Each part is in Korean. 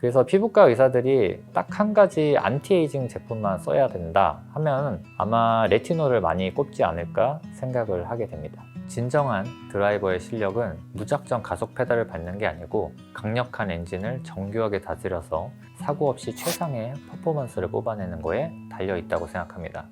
그래서 피부과 의사들이 딱 한 가지 안티에이징 제품만 써야 된다 하면 아마 레티놀을 많이 꼽지 않을까 생각을 하게 됩니다. 진정한 드라이버의 실력은 무작정 가속 페달을 밟는 게 아니고 강력한 엔진을 정교하게 다스려서 사고 없이 최상의 퍼포먼스를 뽑아내는 거에 달려 있다고 생각합니다.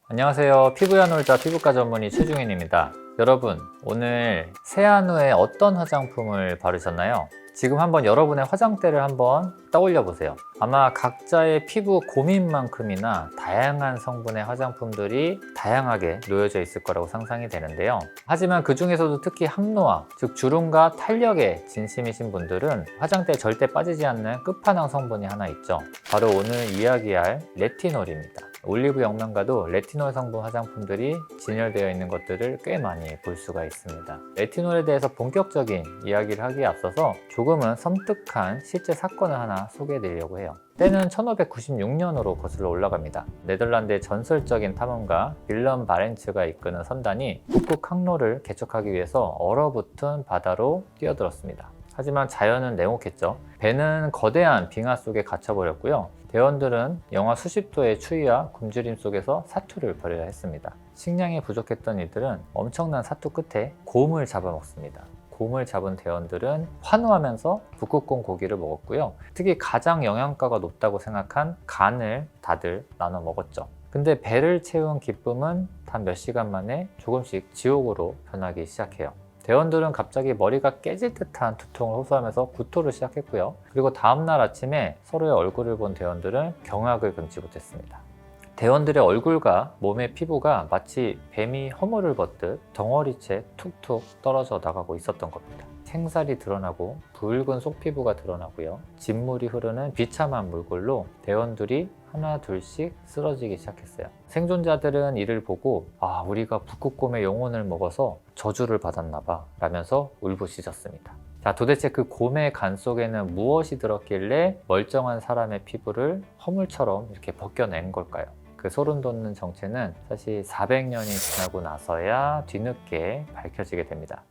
안녕하세요. 피부야 놀자 피부과 전문의 최중현입니다. 여러분, 오늘 세안 후에 어떤 화장품을 바르셨나요? 지금 한번 여러분의 화장대를 한번 떠올려 보세요. 아마 각자의 피부 고민만큼이나 다양한 성분의 화장품들이 다양하게 놓여져 있을 거라고 상상이 되는데요. 하지만 그 중에서도 특히 항노화, 즉 주름과 탄력에 진심이신 분들은 화장대에 절대 빠지지 않는 끝판왕 성분이 하나 있죠. 바로 오늘 이야기할 레티놀입니다. 올리브 영양가도 레티놀 성분 화장품들이 진열되어 있는 것들을 꽤 많이 볼 수가 있습니다. 레티놀에 대해서 본격적인 이야기를 하기에 앞서서 조금은 섬뜩한 실제 사건을 하나 소개해 드리려고 해요. 때는 1596년으로 거슬러 올라갑니다. 네덜란드의 전설적인 탐험가 윌럼 바렌츠가 이끄는 선단이 북극 항로를 개척하기 위해서 얼어붙은 바다로 뛰어들었습니다. 하지만 자연은 냉혹했죠. 배는 거대한 빙하 속에 갇혀버렸고요. 대원들은 영하 수십 도의 추위와 굶주림 속에서 사투를 벌여야 했습니다. 식량이 부족했던 이들은 엄청난 사투 끝에 곰을 잡아먹습니다. 곰을 잡은 대원들은 환호하면서 북극곰 고기를 먹었고요. 특히 가장 영양가가 높다고 생각한 간을 다들 나눠 먹었죠. 근데 배를 채운 기쁨은 단 몇 시간 만에 조금씩 지옥으로 변하기 시작해요. 대원들은 갑자기 머리가 깨질 듯한 두통을 호소하면서 구토를 시작했고요. 그리고 다음날 아침에 서로의 얼굴을 본 대원들은 경악을 금치 못했습니다. 대원들의 얼굴과 몸의 피부가 마치 뱀이 허물을 벗듯 덩어리째 툭툭 떨어져 나가고 있었던 겁니다. 생살이 드러나고 붉은 속피부가 드러나고요. 진물이 흐르는 비참한 물골로 대원들이 하나 둘씩 쓰러지기 시작했어요. 생존자들은 이를 보고 우리가 북극곰의 영혼을 먹어서 저주를 받았나 봐 라면서 울부짖었습니다. 자, 도대체 그 곰의 간 속에는 무엇이 들었길래 멀쩡한 사람의 피부를 허물처럼 이렇게 벗겨낸 걸까요? 그 소름 돋는 정체는 사실 400년이 지나고 나서야 뒤늦게 밝혀지게 됩니다.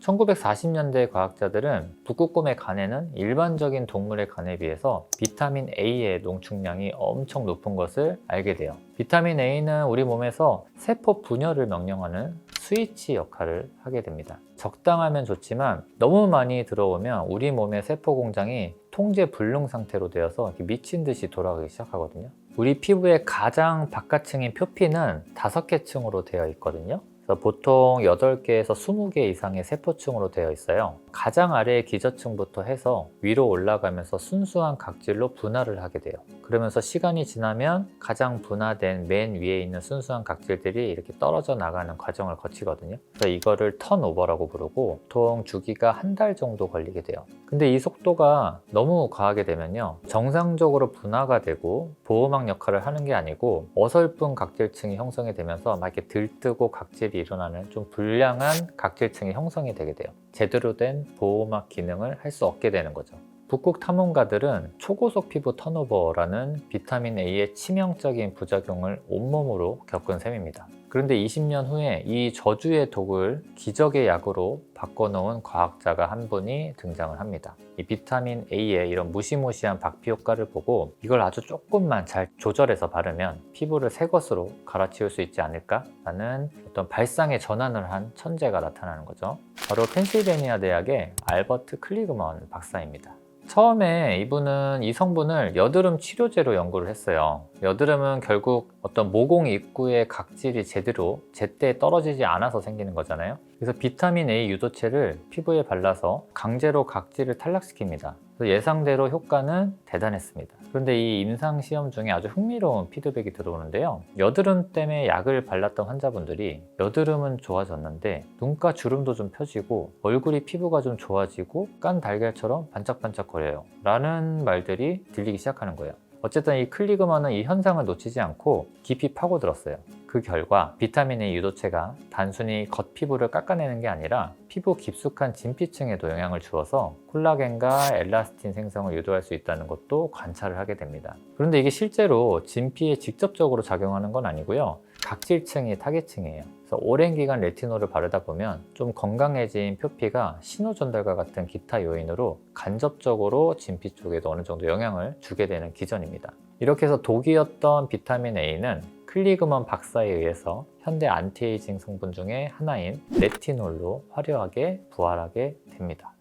(1940년대) 과학자들은 북극곰의 간에는 일반적인 동물의 간에 비해서 비타민 A의 농축량이 엄청 높은 것을 알게 돼요. 비타민 A는 우리 몸에서 세포 분열을 명령하는 스위치 역할을 하게 됩니다. 적당하면 좋지만 너무 많이 들어오면 우리 몸의 세포 공장이 통제 불능 상태로 되어서 이렇게 미친 듯이 돌아가기 시작하거든요. 우리 피부의 가장 바깥층인 표피는 5개 층으로 되어 있거든요. 보통 8개에서 20개 이상의 세포층으로 되어 있어요. 가장 아래의 기저층부터 해서 위로 올라가면서 순수한 각질로 분할을 하게 돼요. 그러면서 시간이 지나면 가장 분화된 맨 위에 있는 순수한 각질들이 이렇게 떨어져 나가는 과정을 거치거든요. 그래서 이거를 턴오버라고 부르고 보통 주기가 한 달 정도 걸리게 돼요. 근데 이 속도가 너무 과하게 되면요, 정상적으로 분화가 되고 보호막 역할을 하는 게 아니고 어설픈 각질층이 형성이 되면서 막 이렇게 들뜨고 각질이 일어나는 좀 불량한 각질층이 형성이 되게 돼요. 제대로 된 보호막 기능을 할 수 없게 되는 거죠. 북극 탐험가들은 초고속 피부 턴오버라는 비타민 A의 치명적인 부작용을 온몸으로 겪은 셈입니다. 그런데 20년 후에 이 저주의 독을 기적의 약으로 바꿔놓은 과학자가 한 분이 등장을 합니다. 이 비타민 A의 이런 무시무시한 박피 효과를 보고 이걸 아주 조금만 잘 조절해서 바르면 피부를 새 것으로 갈아치울 수 있지 않을까? 라는 어떤 발상의 전환을 한 천재가 나타나는 거죠. 바로 펜실베니아 대학의 알버트 클리그먼 박사입니다. 처음에 이분은 이 성분을 여드름 치료제로 연구를 했어요. 여드름은 결국 어떤 모공 입구의 각질이 제때 떨어지지 않아서 생기는 거잖아요. 그래서 비타민 A 유도체를 피부에 발라서 강제로 각질을 탈락시킵니다. 그래서 예상대로 효과는 대단했습니다. 그런데 이 임상 시험 중에 아주 흥미로운 피드백이 들어오는데요. 여드름 때문에 약을 발랐던 환자분들이 여드름은 좋아졌는데 눈가 주름도 좀 펴지고 얼굴이 피부가 좀 좋아지고 깐 달걀처럼 반짝반짝거려요 라는 말들이 들리기 시작하는 거예요. 어쨌든 이 클리그먼은 이 현상을 놓치지 않고 깊이 파고들었어요. 그 결과 비타민 A 유도체가 단순히 겉피부를 깎아내는 게 아니라 피부 깊숙한 진피층에도 영향을 주어서 콜라겐과 엘라스틴 생성을 유도할 수 있다는 것도 관찰을 하게 됩니다. 그런데 이게 실제로 진피에 직접적으로 작용하는 건 아니고요. 각질층이 타겟층이에요. 그래서 오랜 기간 레티놀을 바르다 보면 좀 건강해진 표피가 신호 전달과 같은 기타 요인으로 간접적으로 진피 쪽에도 어느 정도 영향을 주게 되는 기전입니다. 이렇게 해서 독이었던 비타민 A는 클리그먼 박사에 의해서 현대 안티에이징 성분 중에 하나인 레티놀로 화려하게 부활하게 됩니다.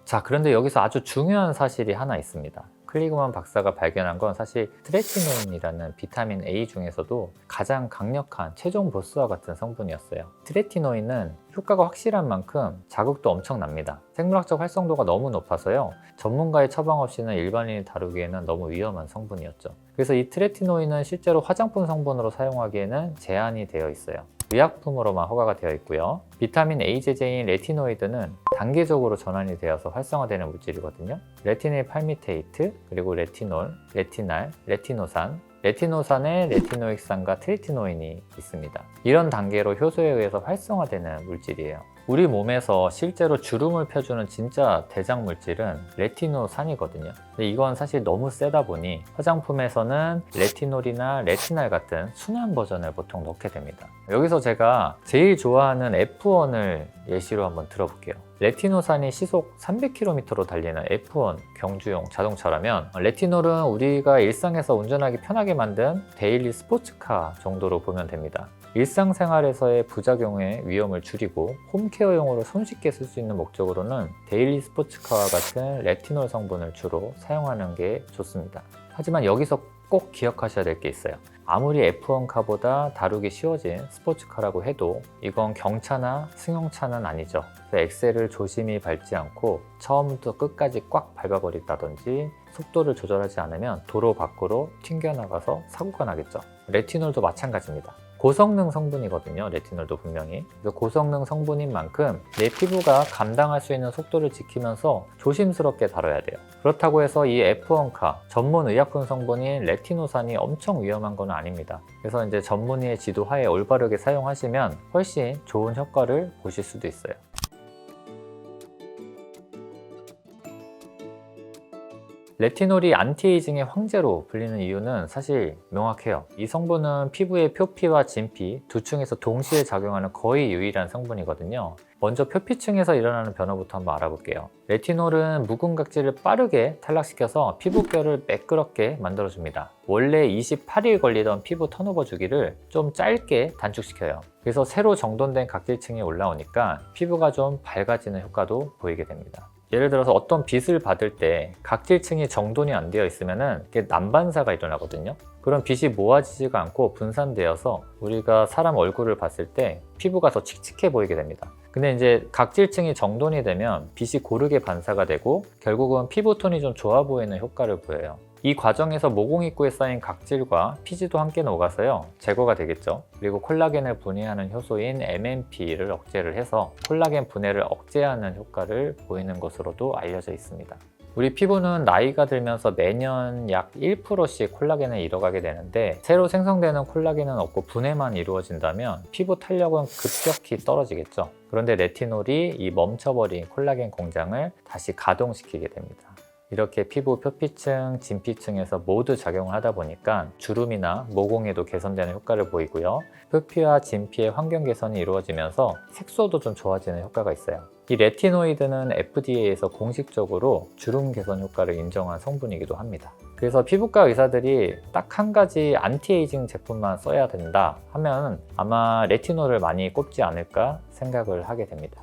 자, 그런데 여기서 아주 중요한 사실이 하나 있습니다. 클리그먼 박사가 발견한 건 사실 트레티노인이라는 비타민 A 중에서도 가장 강력한 최종 보스와 같은 성분이었어요. 트레티노인은 효과가 확실한 만큼 자극도 엄청납니다. 생물학적 활성도가 너무 높아서요. 전문가의 처방 없이는 일반인이 다루기에는 너무 위험한 성분이었죠. 그래서 이 트레티노인은 실제로 화장품 성분으로 사용하기에는 제한이 되어 있어요. 의약품으로만 허가가 되어 있고요. 비타민 A 제제인 레티노이드는 단계적으로 전환이 되어서 활성화되는 물질이거든요. 레티닐 팔미테이트, 그리고 레티놀, 레티날, 레티노산, 레티노산에 레티노익산과 트레티노인이 있습니다. 이런 단계로 효소에 의해서 활성화되는 물질이에요. 우리 몸에서 실제로 주름을 펴주는 진짜 대장 물질은 레티노산이거든요. 근데 이건 사실 너무 세다 보니 화장품에서는 레티놀이나 레티날 같은 순한 버전을 보통 넣게 됩니다. 여기서 제가 제일 좋아하는 F1을 예시로 한번 들어볼게요. 레티노산이 시속 300km로 달리는 F1 경주용 자동차라면 레티놀은 우리가 일상에서 운전하기 편하게 만든 데일리 스포츠카 정도로 보면 됩니다. 일상생활에서의 부작용의 위험을 줄이고 홈케어용으로 손쉽게 쓸 수 있는 목적으로는 데일리 스포츠카와 같은 레티놀 성분을 주로 사용하는 게 좋습니다. 하지만 여기서 꼭 기억하셔야 될 게 있어요. 아무리 F1카보다 다루기 쉬워진 스포츠카라고 해도 이건 경차나 승용차는 아니죠. 엑셀을 조심히 밟지 않고 처음부터 끝까지 꽉 밟아버린다든지 속도를 조절하지 않으면 도로 밖으로 튕겨나가서 사고가 나겠죠. 레티놀도 마찬가지입니다. 고성능 성분이거든요. 레티놀도 분명히. 그래서 고성능 성분인 만큼 내 피부가 감당할 수 있는 속도를 지키면서 조심스럽게 다뤄야 돼요. 그렇다고 해서 이 F1카 전문 의약품 성분인 레티노산이 엄청 위험한 건 아닙니다. 그래서 이제 전문의의 지도하에 올바르게 사용하시면 훨씬 좋은 효과를 보실 수도 있어요. 레티놀이 안티에이징의 황제로 불리는 이유는 사실 명확해요. 이 성분은 피부의 표피와 진피 두 층에서 동시에 작용하는 거의 유일한 성분이거든요. 먼저 표피층에서 일어나는 변화부터 한번 알아볼게요. 레티놀은 묵은 각질을 빠르게 탈락시켜서 피부결을 매끄럽게 만들어줍니다. 원래 28일 걸리던 피부 턴오버 주기를 좀 짧게 단축시켜요. 그래서 새로 정돈된 각질층이 올라오니까 피부가 좀 밝아지는 효과도 보이게 됩니다. 예를 들어서 어떤 빛을 받을 때 각질층이 정돈이 안 되어 있으면 이게 난반사가 일어나거든요. 그런 빛이 모아지지가 않고 분산되어서 우리가 사람 얼굴을 봤을 때 피부가 더 칙칙해 보이게 됩니다. 근데 이제 각질층이 정돈이 되면 빛이 고르게 반사가 되고 결국은 피부톤이 좀 좋아 보이는 효과를 보여요. 이 과정에서 모공 입구에 쌓인 각질과 피지도 함께 녹아서요 제거가 되겠죠. 그리고 콜라겐을 분해하는 효소인 MMP를 억제를 해서 콜라겐 분해를 억제하는 효과를 보이는 것으로도 알려져 있습니다. 우리 피부는 나이가 들면서 매년 약 1%씩 콜라겐을 잃어가게 되는데 새로 생성되는 콜라겐은 없고 분해만 이루어진다면 피부 탄력은 급격히 떨어지겠죠. 그런데 레티놀이 이 멈춰버린 콜라겐 공장을 다시 가동시키게 됩니다. 이렇게 피부 표피층, 진피층에서 모두 작용을 하다 보니까 주름이나 모공에도 개선되는 효과를 보이고요. 표피와 진피의 환경 개선이 이루어지면서 색소도 좀 좋아지는 효과가 있어요. 이 레티노이드는 FDA에서 공식적으로 주름 개선 효과를 인정한 성분이기도 합니다. 그래서 피부과 의사들이 딱 한 가지 안티에이징 제품만 써야 된다 하면 아마 레티놀을 많이 꼽지 않을까 생각을 하게 됩니다.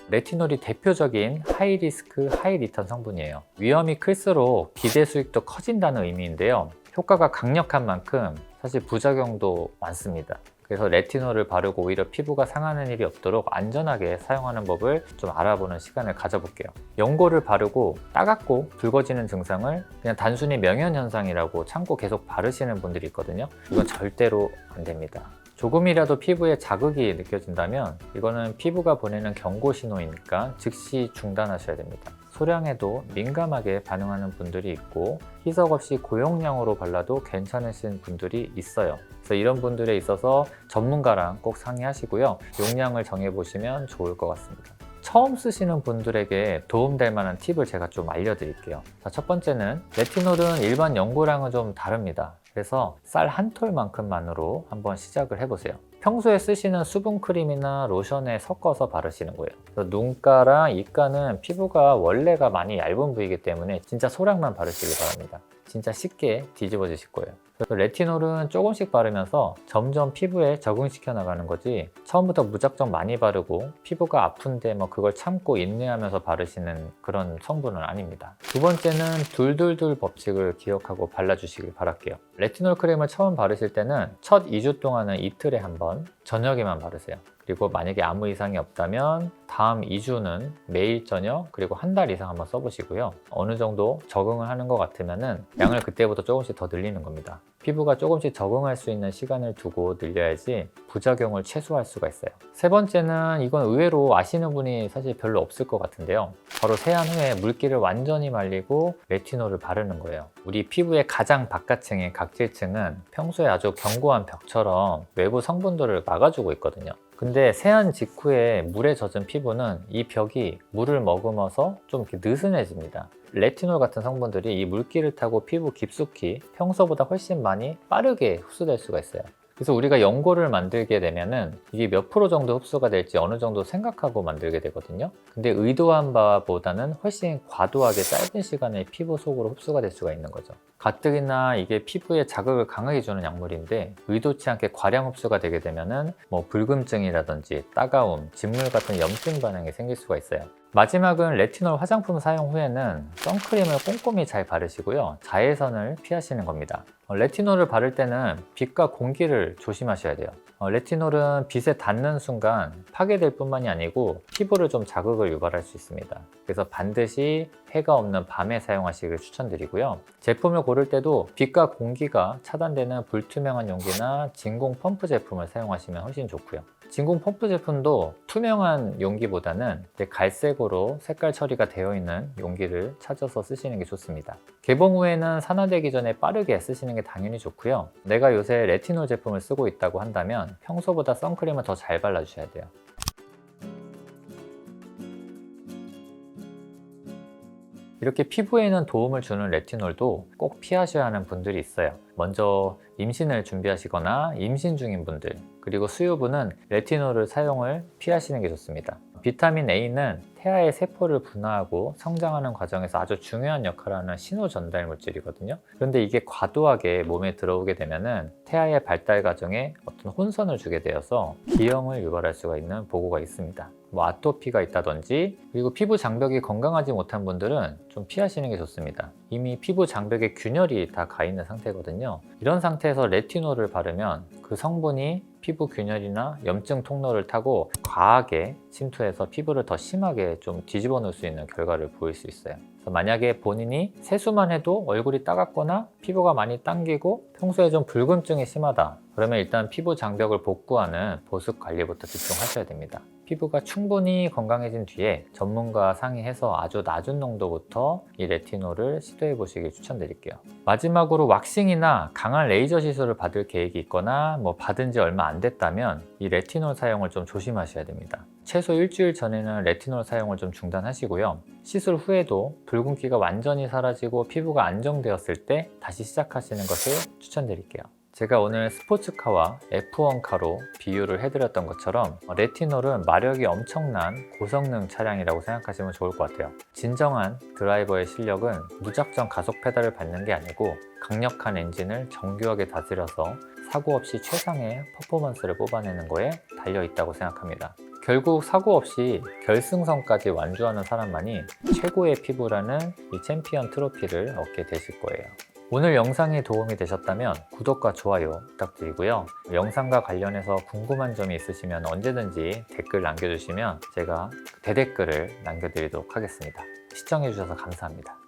레티놀이 대표적인 하이리스크, 하이리턴 성분이에요. 위험이 클수록 기대 수익도 커진다는 의미인데요. 효과가 강력한 만큼 사실 부작용도 많습니다. 그래서 레티놀을 바르고 오히려 피부가 상하는 일이 없도록 안전하게 사용하는 법을 좀 알아보는 시간을 가져볼게요. 연고를 바르고 따갑고 붉어지는 증상을 그냥 단순히 명현현상이라고 참고 계속 바르시는 분들이 있거든요. 이건 절대로 안 됩니다. 조금이라도 피부에 자극이 느껴진다면 이거는 피부가 보내는 경고 신호이니까 즉시 중단하셔야 됩니다. 소량에도 민감하게 반응하는 분들이 있고 희석 없이 고용량으로 발라도 괜찮으신 분들이 있어요. 그래서 이런 분들에 있어서 전문가랑 꼭 상의하시고요. 용량을 정해보시면 좋을 것 같습니다. 처음 쓰시는 분들에게 도움될 만한 팁을 제가 좀 알려드릴게요. 자, 첫 번째는 레티놀은 일반 연고랑은 좀 다릅니다. 그래서 쌀 한 톨만큼만으로 한번 시작을 해보세요. 평소에 쓰시는 수분크림이나 로션에 섞어서 바르시는 거예요. 그래서 눈가랑 입가는 피부가 원래가 많이 얇은 부위이기 때문에 진짜 소량만 바르시기 바랍니다. 진짜 쉽게 뒤집어지실 거예요. 그래서 레티놀은 조금씩 바르면서 점점 피부에 적응시켜 나가는 거지, 처음부터 무작정 많이 바르고 피부가 아픈데 뭐 그걸 참고 인내하면서 바르시는 그런 성분은 아닙니다. 두 번째는 둘둘둘 법칙을 기억하고 발라주시길 바랄게요. 레티놀 크림을 처음 바르실 때는 첫 2주 동안은 이틀에 한 번, 저녁에만 바르세요. 그리고 만약에 아무 이상이 없다면 다음 2주는 매일 저녁, 그리고 한 달 이상 한번 써보시고요. 어느 정도 적응을 하는 것 같으면은 양을 그때부터 조금씩 더 늘리는 겁니다. 피부가 조금씩 적응할 수 있는 시간을 두고 늘려야지 부작용을 최소화할 수가 있어요. 세 번째는, 이건 의외로 아시는 분이 사실 별로 없을 것 같은데요. 바로 세안 후에 물기를 완전히 말리고 레티놀을 바르는 거예요. 우리 피부의 가장 바깥층인 각질층은 평소에 아주 견고한 벽처럼 외부 성분들을 막아주고 있거든요. 근데 세안 직후에 물에 젖은 피부는 이 벽이 물을 머금어서 좀 이렇게 느슨해집니다. 레티놀 같은 성분들이 이 물기를 타고 피부 깊숙이 평소보다 훨씬 많이 빠르게 흡수될 수가 있어요. 그래서 우리가 연고를 만들게 되면은 이게 몇 프로 정도 흡수가 될지 어느 정도 생각하고 만들게 되거든요. 근데 의도한 바보다는 훨씬 과도하게 짧은 시간에 피부 속으로 흡수가 될 수가 있는 거죠. 가뜩이나 이게 피부에 자극을 강하게 주는 약물인데 의도치 않게 과량 흡수가 되게 되면은 뭐 불금증이라든지 따가움, 진물 같은 염증 반응이 생길 수가 있어요. 마지막은 레티놀 화장품 사용 후에는 선크림을 꼼꼼히 잘 바르시고요. 자외선을 피하시는 겁니다. 레티놀을 바를 때는 빛과 공기를 조심하셔야 돼요. 레티놀은 빛에 닿는 순간 파괴될 뿐만이 아니고 피부를 좀 자극을 유발할 수 있습니다. 그래서 반드시 해가 없는 밤에 사용하시길 추천드리고요. 제품을 고를 때도 빛과 공기가 차단되는 불투명한 용기나 진공 펌프 제품을 사용하시면 훨씬 좋고요. 진공 펌프 제품도 투명한 용기보다는 갈색으로 색깔 처리가 되어 있는 용기를 찾아서 쓰시는 게 좋습니다. 개봉 후에는 산화되기 전에 빠르게 쓰시는 게 당연히 좋고요. 내가 요새 레티놀 제품을 쓰고 있다고 한다면 평소보다 선크림을 더 잘 발라주셔야 돼요. 이렇게 피부에는 도움을 주는 레티놀도 꼭 피하셔야 하는 분들이 있어요. 먼저 임신을 준비하시거나 임신 중인 분들, 그리고 수유부는 레티놀을 사용을 피하시는 게 좋습니다. 비타민 A는 태아의 세포를 분화하고 성장하는 과정에서 아주 중요한 역할을 하는 신호 전달 물질이거든요. 그런데 이게 과도하게 몸에 들어오게 되면은 태아의 발달 과정에 어떤 혼선을 주게 되어서 기형을 유발할 수가 있는 보고가 있습니다. 뭐 아토피가 있다든지, 그리고 피부 장벽이 건강하지 못한 분들은 좀 피하시는 게 좋습니다. 이미 피부 장벽에 균열이 다 가 있는 상태거든요. 이런 상태에서 레티놀을 바르면 그 성분이 피부 균열이나 염증 통로를 타고 과하게 침투해서 피부를 더 심하게 좀 뒤집어 놓을 수 있는 결과를 보일 수 있어요. 그래서 만약에 본인이 세수만 해도 얼굴이 따갑거나 피부가 많이 당기고 평소에 좀 붉음증이 심하다, 그러면 일단 피부 장벽을 복구하는 보습 관리부터 집중하셔야 됩니다. 피부가 충분히 건강해진 뒤에 전문가와 상의해서 아주 낮은 농도부터 이 레티놀을 시도해 보시길 추천드릴게요. 마지막으로 왁싱이나 강한 레이저 시술을 받을 계획이 있거나 뭐 받은 지 얼마 안 됐다면 이 레티놀 사용을 좀 조심하셔야 됩니다. 최소 일주일 전에는 레티놀 사용을 좀 중단하시고요. 시술 후에도 붉은기가 완전히 사라지고 피부가 안정되었을 때 다시 시작하시는 것을 추천드릴게요. 제가 오늘 스포츠카와 F1카로 비유를 해드렸던 것처럼 레티놀은 마력이 엄청난 고성능 차량이라고 생각하시면 좋을 것 같아요. 진정한 드라이버의 실력은 무작정 가속 페달을 밟는 게 아니고 강력한 엔진을 정교하게 다스려서 사고 없이 최상의 퍼포먼스를 뽑아내는 거에 달려있다고 생각합니다. 결국 사고 없이 결승선까지 완주하는 사람만이 최고의 피부라는 이 챔피언 트로피를 얻게 되실 거예요. 오늘 영상이 도움이 되셨다면 구독과 좋아요 부탁드리고요. 영상과 관련해서 궁금한 점이 있으시면 언제든지 댓글 남겨주시면 제가 대댓글을 남겨드리도록 하겠습니다. 시청해주셔서 감사합니다.